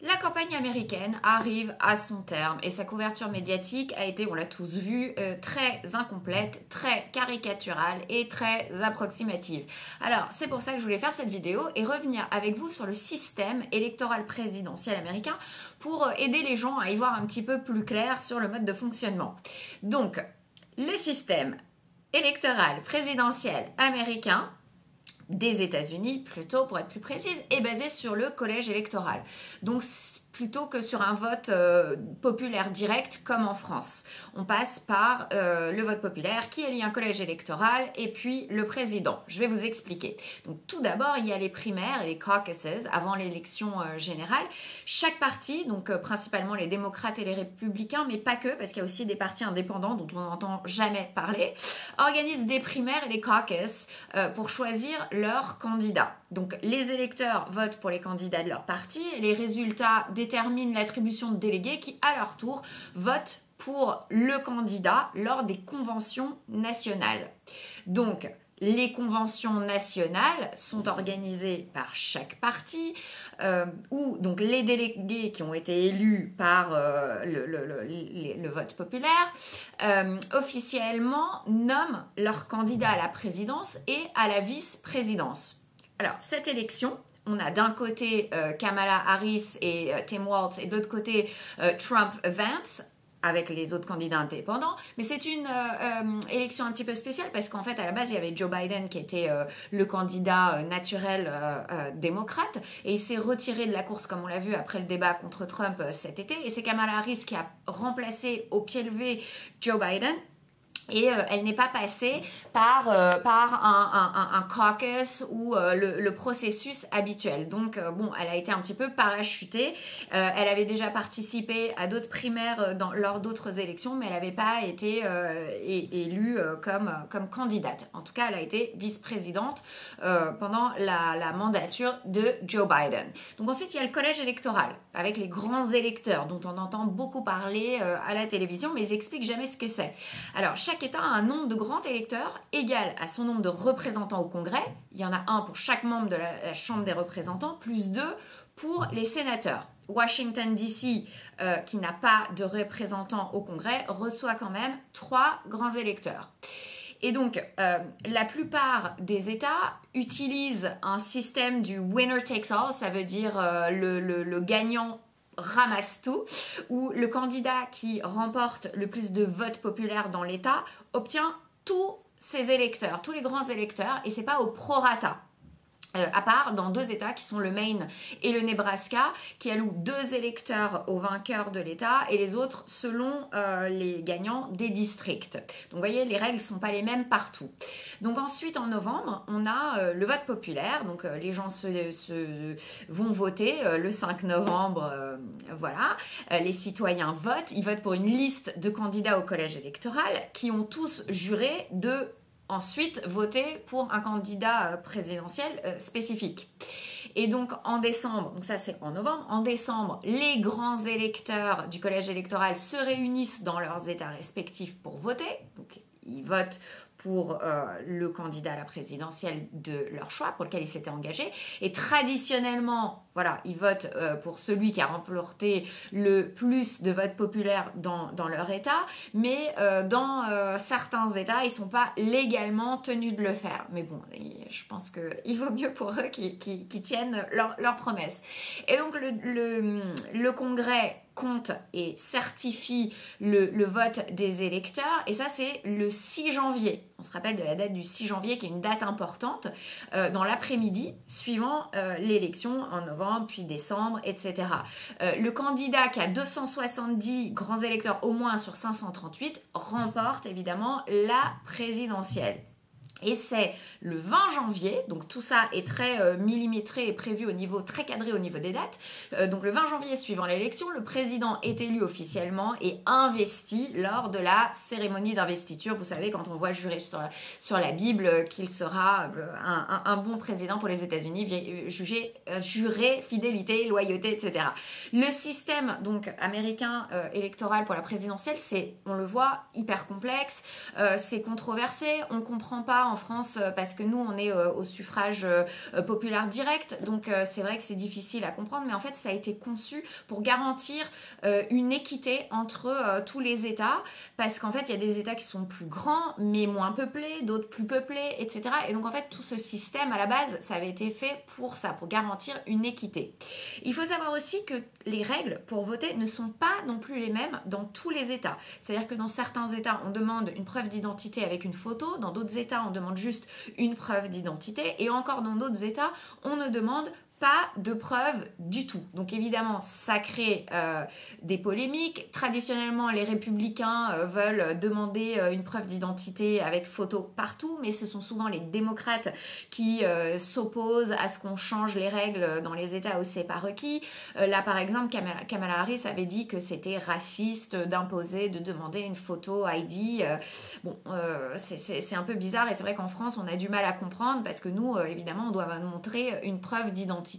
La campagne américaine arrive à son terme et sa couverture médiatique a été, on l'a tous vu, très incomplète, très caricaturale et très approximative. Alors, c'est pour ça que je voulais faire cette vidéo et revenir avec vous sur le système électoral présidentiel américain pour aider les gens à y voir un petit peu plus clair sur le mode de fonctionnement. Donc, le système électoral présidentiel américain des États-Unis, plutôt pour être plus précise, est basé sur le collège électoral. Donc plutôt que sur un vote populaire direct comme en France. On passe par le vote populaire qui élit un collège électoral et puis le président. Je vais vous expliquer. Donc tout d'abord, il y a les primaires et les caucuses avant l'élection générale. Chaque parti, donc principalement les démocrates et les républicains, mais pas que, parce qu'il y a aussi des partis indépendants dont on n'entend jamais parler, organisent des primaires et des caucus pour choisir leurs candidats. Donc les électeurs votent pour les candidats de leur parti et les résultats déterminent l'attribution de délégués qui, à leur tour, votent pour le candidat lors des conventions nationales. Donc, les conventions nationales sont organisées par chaque parti, où donc les délégués qui ont été élus par le vote populaire officiellement nomment leur candidat à la présidence et à la vice-présidence. Alors, cette élection, on a d'un côté Kamala Harris et Tim Walz et de l'autre côté Trump-Vance avec les autres candidats indépendants. Mais c'est une élection un petit peu spéciale parce qu'en fait, à la base, il y avait Joe Biden qui était le candidat naturel démocrate et il s'est retiré de la course, comme on l'a vu, après le débat contre Trump cet été. Et c'est Kamala Harris qui a remplacé au pied levé Joe Biden. Et elle n'est pas passée par un caucus ou le processus habituel. Donc, bon, elle a été un petit peu parachutée. Elle avait déjà participé à d'autres primaires lors d'autres élections, mais elle n'avait pas été élue comme candidate. En tout cas, elle a été vice-présidente pendant la mandature de Joe Biden. Donc ensuite, il y a le collège électoral, avec les grands électeurs, dont on entend beaucoup parler à la télévision, mais ils n'expliquent jamais ce que c'est. Alors, chaque État a un nombre de grands électeurs égal à son nombre de représentants au Congrès. Il y en a un pour chaque membre de la Chambre des représentants, plus 2 pour les sénateurs. Washington DC, qui n'a pas de représentants au Congrès, reçoit quand même 3 grands électeurs. Et donc, la plupart des États utilisent un système du winner takes all, ça veut dire le gagnant ramasse tout, où le candidat qui remporte le plus de votes populaires dans l'État obtient tous ses électeurs, tous les grands électeurs, et c'est pas au prorata. À part dans 2 États qui sont le Maine et le Nebraska, qui allouent 2 électeurs au vainqueur de l'État et les autres selon les gagnants des districts. Donc vous voyez, les règles ne sont pas les mêmes partout. Donc ensuite, en novembre, on a le vote populaire. Donc les gens vont voter le 5 novembre. Voilà, les citoyens votent. Ils votent pour une liste de candidats au collège électoral qui ont tous juré de ensuite voter pour un candidat présidentiel spécifique. Et donc en décembre, donc ça c'est en novembre, en décembre, les grands électeurs du collège électoral se réunissent dans leurs États respectifs pour voter. Donc ils votent pour le candidat à la présidentielle de leur choix, pour lequel ils s'étaient engagés. Et traditionnellement, voilà, ils votent pour celui qui a remporté le plus de votes populaires dans leur État. Mais dans certains États, ils ne sont pas légalement tenus de le faire. Mais bon, je pense qu'il vaut mieux pour eux qu'ils tiennent leurs promesses. Et donc, le Congrès compte et certifie le vote des électeurs. Et ça, c'est le 6 janvier. On se rappelle de la date du 6 janvier, qui est une date importante, dans l'après-midi, suivant l'élection en novembre, puis décembre, etc. Le candidat qui a 270 grands électeurs au moins sur 538 remporte évidemment la présidentielle. Et c'est le 20 janvier, donc tout ça est très millimétré et prévu au niveau, très cadré au niveau des dates. Donc le 20 janvier suivant l'élection, le président est élu officiellement et investi lors de la cérémonie d'investiture. Vous savez, quand on voit jurer sur la Bible qu'il sera un bon président pour les États-Unis, juré fidélité, loyauté, etc. Le système donc américain électoral pour la présidentielle, c'est, on le voit, hyper complexe, c'est controversé, on ne comprend pas en France parce que nous, on est au suffrage populaire direct. Donc, c'est vrai que c'est difficile à comprendre. Mais en fait, ça a été conçu pour garantir une équité entre tous les États. Parce qu'en fait, il y a des États qui sont plus grands, mais moins peuplés, d'autres plus peuplés, etc. Et donc, en fait, tout ce système, à la base, ça avait été fait pour ça, pour garantir une équité. Il faut savoir aussi que les règles pour voter ne sont pas non plus les mêmes dans tous les États. C'est-à-dire que dans certains États, on demande une preuve d'identité avec une photo. Dans d'autres États, on demande juste une preuve d'identité. Et encore dans d'autres États, on ne demande pas de preuves du tout. Donc évidemment, ça crée des polémiques. Traditionnellement, les républicains veulent demander une preuve d'identité avec photo partout, mais ce sont souvent les démocrates qui s'opposent à ce qu'on change les règles dans les États où c'est pas requis. Là, par exemple, Kamala Harris avait dit que c'était raciste d'imposer, de demander une photo ID. C'est un peu bizarre et c'est vrai qu'en France, on a du mal à comprendre parce que nous, évidemment, on doit montrer une preuve d'identité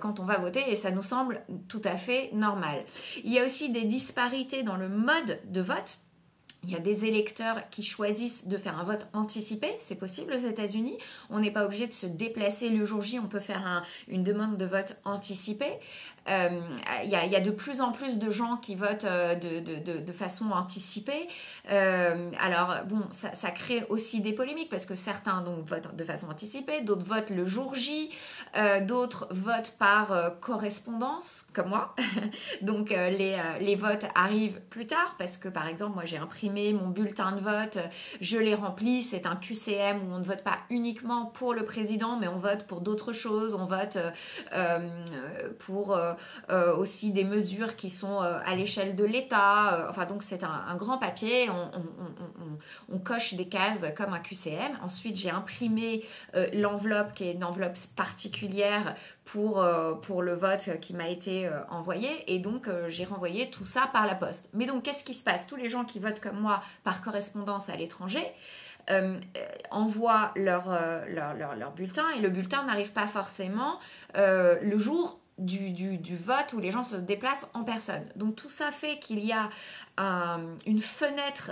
quand on va voter et ça nous semble tout à fait normal. Il y a aussi des disparités dans le mode de vote. Il y a des électeurs qui choisissent de faire un vote anticipé, c'est possible aux États-Unis. On n'est pas obligé de se déplacer le jour J, on peut faire une demande de vote anticipé. Il y a de plus en plus de gens qui votent de façon anticipée. Alors bon, ça crée aussi des polémiques parce que certains donc votent de façon anticipée, d'autres votent le jour J, d'autres votent par correspondance, comme moi. Donc les votes arrivent plus tard parce que par exemple, moi j'ai imprimé mon bulletin de vote, je l'ai rempli, c'est un QCM où on ne vote pas uniquement pour le président, mais on vote pour d'autres choses, on vote pour aussi des mesures qui sont à l'échelle de l'État, enfin donc c'est un grand papier, on coche des cases comme un QCM. Ensuite j'ai imprimé l'enveloppe qui est une enveloppe particulière pour le vote qui m'a été envoyé et donc j'ai renvoyé tout ça par la poste. Mais donc qu'est-ce qui se passe? Tous les gens qui votent comme moi par correspondance à l'étranger envoient leur bulletin et le bulletin n'arrive pas forcément le jour du vote où les gens se déplacent en personne. Donc tout ça fait qu'il y a une fenêtre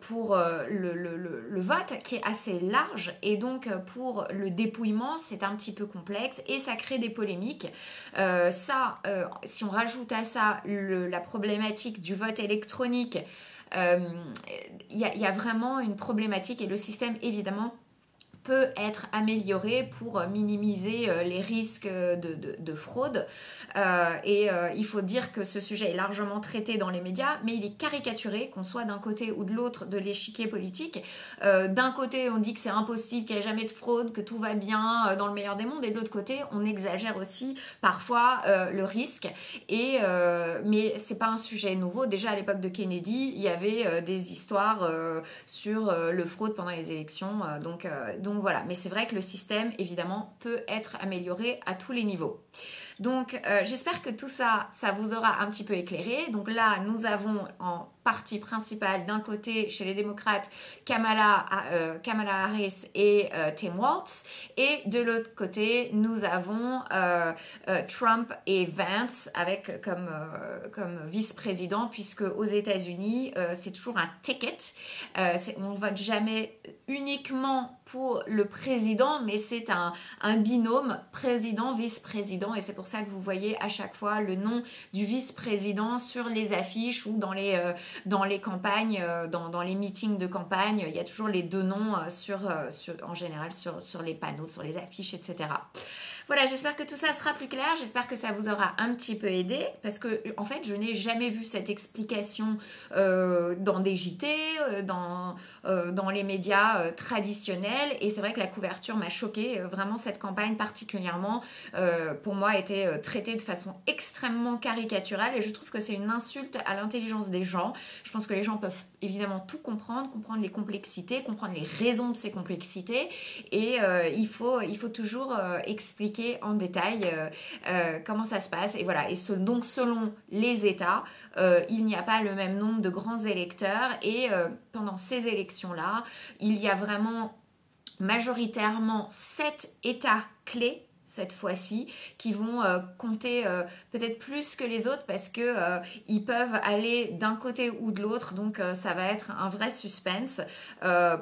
pour le vote qui est assez large et donc pour le dépouillement c'est un petit peu complexe et ça crée des polémiques. Si on rajoute à ça la problématique du vote électronique, il y a vraiment une problématique et le système évidemment peut être amélioré pour minimiser les risques de fraude. Il faut dire que ce sujet est largement traité dans les médias, mais il est caricaturé, qu'on soit d'un côté ou de l'autre de l'échiquier politique. D'un côté, on dit que c'est impossible, qu'il n'y a jamais de fraude, que tout va bien dans le meilleur des mondes, et de l'autre côté, on exagère aussi parfois le risque. Mais c'est pas un sujet nouveau. Déjà à l'époque de Kennedy, il y avait des histoires sur le fraude pendant les élections. Donc voilà, mais c'est vrai que le système, évidemment, peut être amélioré à tous les niveaux. Donc, j'espère que tout ça, ça vous aura un petit peu éclairé. Donc là, nous avons en partie principale, d'un côté, chez les démocrates, Kamala Harris et Tim Walz. Et de l'autre côté, nous avons Trump et Vance avec comme vice-président, puisque aux États-Unis, c'est toujours un ticket. On ne vote jamais uniquement pour le président, mais c'est un binôme président-vice-président et c'est pour ça que vous voyez à chaque fois le nom du vice-président sur les affiches ou dans les campagnes, dans les meetings de campagne, il y a toujours les deux noms en général sur les panneaux, sur les affiches, etc. Voilà, j'espère que tout ça sera plus clair, j'espère que ça vous aura un petit peu aidé, parce que en fait, je n'ai jamais vu cette explication dans des JT, dans les médias traditionnels, et c'est vrai que la couverture m'a choquée, vraiment cette campagne particulièrement, pour moi, a été traitée de façon extrêmement caricaturale, et je trouve que c'est une insulte à l'intelligence des gens. Je pense que les gens peuvent évidemment tout comprendre les complexités, comprendre les raisons de ces complexités, et il faut toujours expliquer en détail comment ça se passe. Et voilà, donc selon les États, il n'y a pas le même nombre de grands électeurs et pendant ces élections-là, il y a vraiment majoritairement 7 États clés. cette fois-ci qui vont compter peut-être plus que les autres parce que ils peuvent aller d'un côté ou de l'autre, donc ça va être un vrai suspense.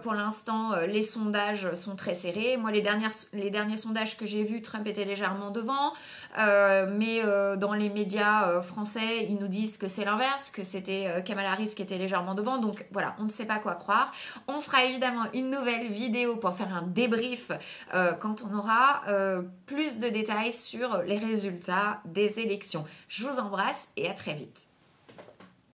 Pour l'instant, les sondages sont très serrés. Moi, les derniers sondages que j'ai vus, Trump était légèrement devant, mais dans les médias français, ils nous disent que c'est l'inverse, que c'était Kamala Harris qui était légèrement devant, donc voilà, on ne sait pas quoi croire. On fera évidemment une nouvelle vidéo pour faire un débrief quand on aura plus de détails sur les résultats des élections. Je vous embrasse et à très vite.